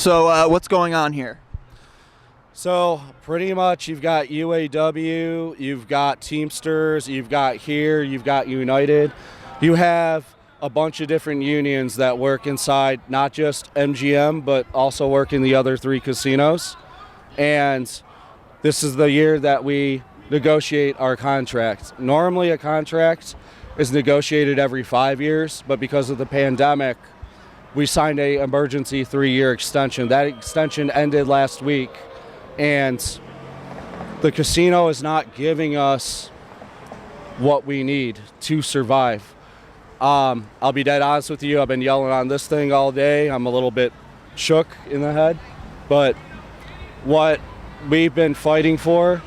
So what's going on here? So pretty much you've got UAW, you've got Teamsters, you've got here, you've got United. You have a bunch of different unions that work inside not just MGM, but also work in the other 3 casinos. And this is the year that we negotiate our contract. Normally a contract is negotiated every 5 years, but because of the pandemic, we signed an emergency 3-year extension. That extension ended last week, and the casino is not giving us what we need to survive. I'll be dead honest with you. I've been yelling on this thing all day. I'm a little bit shook in the head. But what we've been fighting for,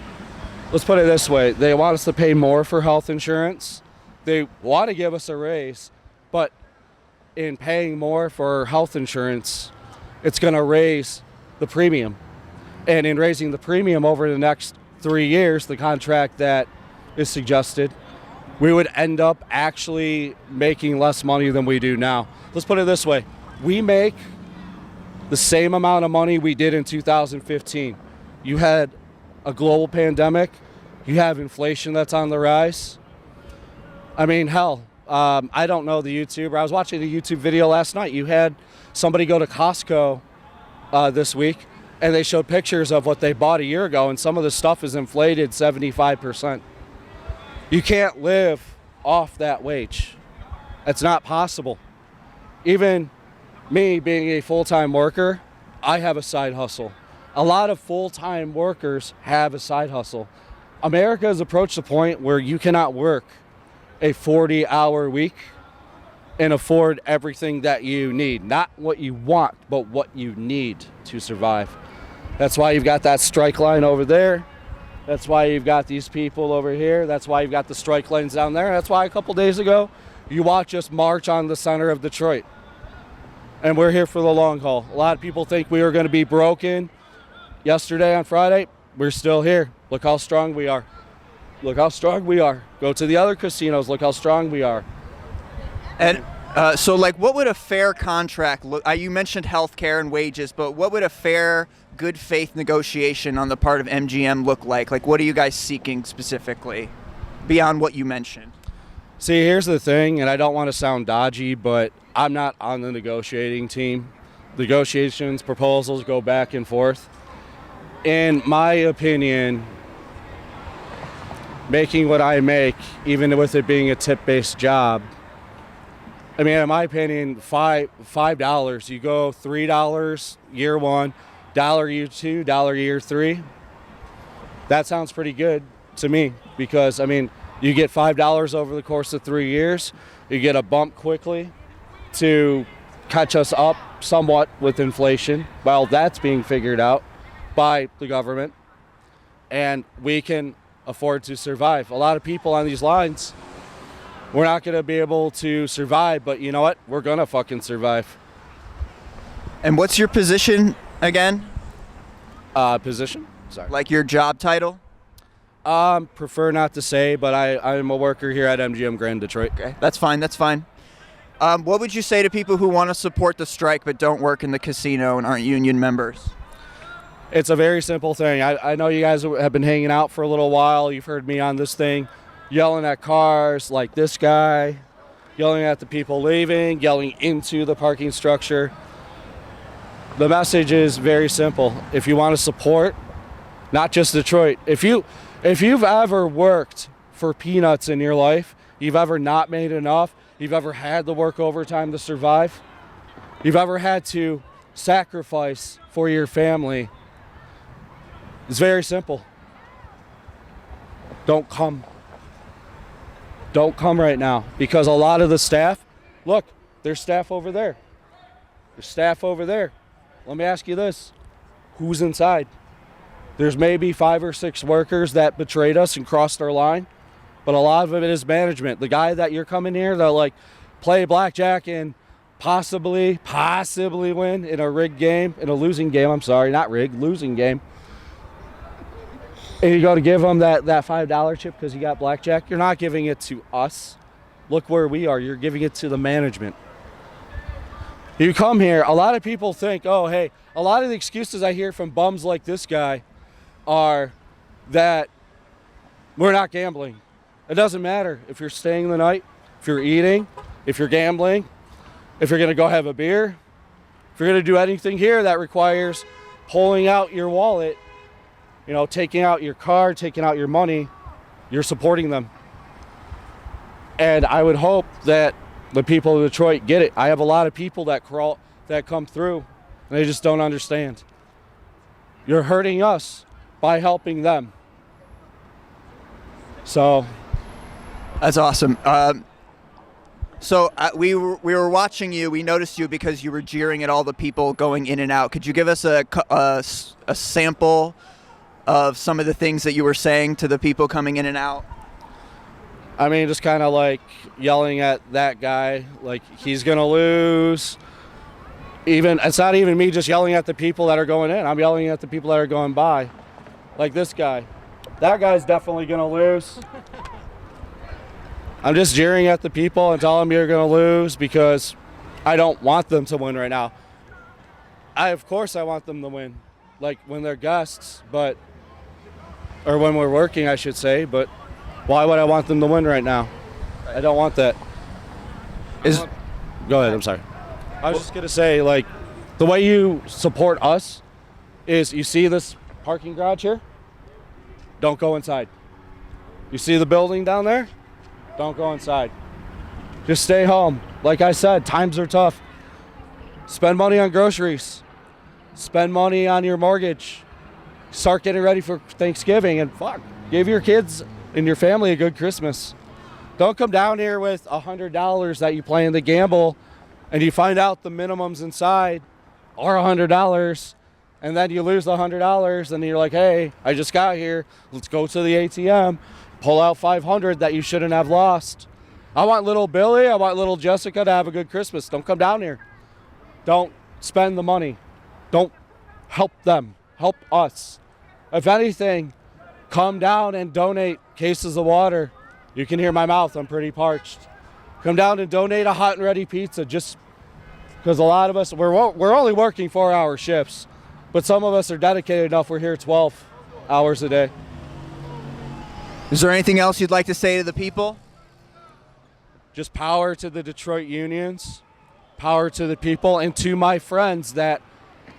let's put it this way. They want us to pay more for health insurance. They want to give us a raise. But in paying more for health insurance, it's going to raise the premium. And in raising the premium over the next 3 years, the contract that is suggested, we would end up actually making less money than we do now. Let's put it this way. We make the same amount of money we did in 2015. You had a global pandemic. You have inflation that's on the rise. I mean, hell, I don't know the YouTuber. I was watching a YouTube video last night. You had somebody go to Costco this week, and they showed pictures of what they bought a year ago, and some of the stuff is inflated 75%. You can't live off that wage. It's not possible. Even me being a full-time worker, I have a side hustle. A lot of full-time workers have a side hustle. America has approached the point where you cannot work a 40-hour week and afford everything that you need. Not what you want, but what you need to survive. That's why you've got that strike line over there. That's why you've got these people over here. That's why you've got the strike lanes down there. That's why a couple days ago, you watch us march on the center of Detroit. And we're here for the long haul. A lot of people think we were going to be broken yesterday on Friday. We're still here. Look how strong we are. Look how strong we are. Go to the other casinos. Look how strong we are. And so, what would a fair contract look? You mentioned healthcare and wages, but what would a fair, good faith negotiation on the part of MGM look like? What are you guys seeking specifically beyond what you mentioned? See, here's the thing, and I don't want to sound dodgy, but I'm not on the negotiating team. Negotiations, proposals go back and forth. In my opinion, making what I make, even with it being a tip-based job, I mean, in my opinion, $5. You go $3 year one, $1 year two, $1 year three. That sounds pretty good to me because, I mean, you get $5 over the course of 3 years. You get a bump quickly to catch us up somewhat with inflation. Well, that's being figured out by the government, and we can afford to survive. A lot of people on these lines, we're not going to be able to survive, but you know what? We're going to fucking survive. And what's your position again? Position? Sorry. Like your job title? Prefer not to say, but I'm a worker here at MGM Grand Detroit. Okay, that's fine, that's fine. What would you say to people who want to support the strike but don't work in the casino and aren't union members? It's a very simple thing. I know you guys have been hanging out for a little while. You've heard me on this thing yelling at cars like this guy, yelling at the people leaving, yelling into the parking structure. The message is very simple. If you want to support, not just Detroit, if you've ever worked for peanuts in your life, you've ever not made enough, you've ever had to work overtime to survive, you've ever had to sacrifice for your family, it's very simple. Don't come. Don't come right now, because a lot of the staff, look, there's staff over there. There's staff over there. Let me ask you this. Who's inside? There's maybe 5 or 6 workers that betrayed us and crossed our line, but a lot of it is management. The guy that you're coming here that play blackjack and possibly win in a rigged game, in a losing game, I'm sorry, not rigged, losing game. And you got to give them that $5 chip because you got blackjack. You're not giving it to us. Look where we are. You're giving it to the management. You come here, a lot of people think, oh, hey, a lot of the excuses I hear from bums like this guy are that we're not gambling. It doesn't matter if you're staying the night, if you're eating, if you're gambling, if you're going to go have a beer, if you're going to do anything here that requires pulling out your wallet, taking out your card, taking out your money, you're supporting them. And I would hope that the people of Detroit get it. I have a lot of people that come through, and they just don't understand. You're hurting us by helping them. So that's awesome. So we were watching you. We noticed you because you were jeering at all the people going in and out. Could you give us a sample of some of the things that you were saying to the people coming in and out? I mean, just kind of like yelling at that guy, like he's going to lose. It's not even me just yelling at the people that are going in. I'm yelling at the people that are going by. Like this guy. That guy's definitely going to lose. I'm just jeering at the people and telling them you're going to lose because I don't want them to win right now. Of course I want them to win, like when they're guests, or when we're working, I should say, but why would I want them to win right now? I don't want that. Go ahead, I'm sorry. I was just going to say, like, the way you support us is you see this parking garage here? Don't go inside. You see the building down there? Don't go inside. Just stay home. Like I said, times are tough. Spend money on groceries. Spend money on your mortgage. Start getting ready for Thanksgiving and give your kids and your family a good Christmas. Don't come down here with $100 that you plan to gamble and you find out the minimums inside are $100 and then you lose the $100 and you're like, hey, I just got here. Let's go to the ATM, pull out $500 that you shouldn't have lost. I want little Billy, I want little Jessica to have a good Christmas. Don't come down here. Don't spend the money. Don't help them. Help us. If anything, come down and donate cases of water. You can hear my mouth, I'm pretty parched. Come down and donate a hot and ready pizza, just because a lot of us, we're only working 4-hour shifts, but some of us are dedicated enough, we're here 12 hours a day. Is there anything else you'd like to say to the people? Just power to the Detroit unions, power to the people, and to my friends that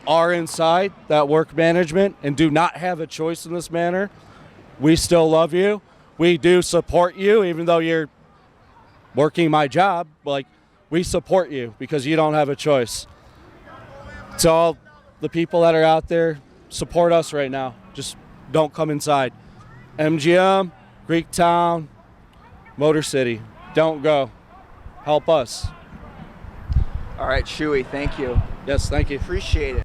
are inside, that work management, and do not have a choice in this manner. We still love you. We do support you, even though you're working my job. Like, we support you because you don't have a choice. To all the people that are out there, support us right now. Just don't come inside. MGM, Greektown, Motor City. Don't go. Help us. All right, Chewy, thank you. Yes, thank you. Appreciate it.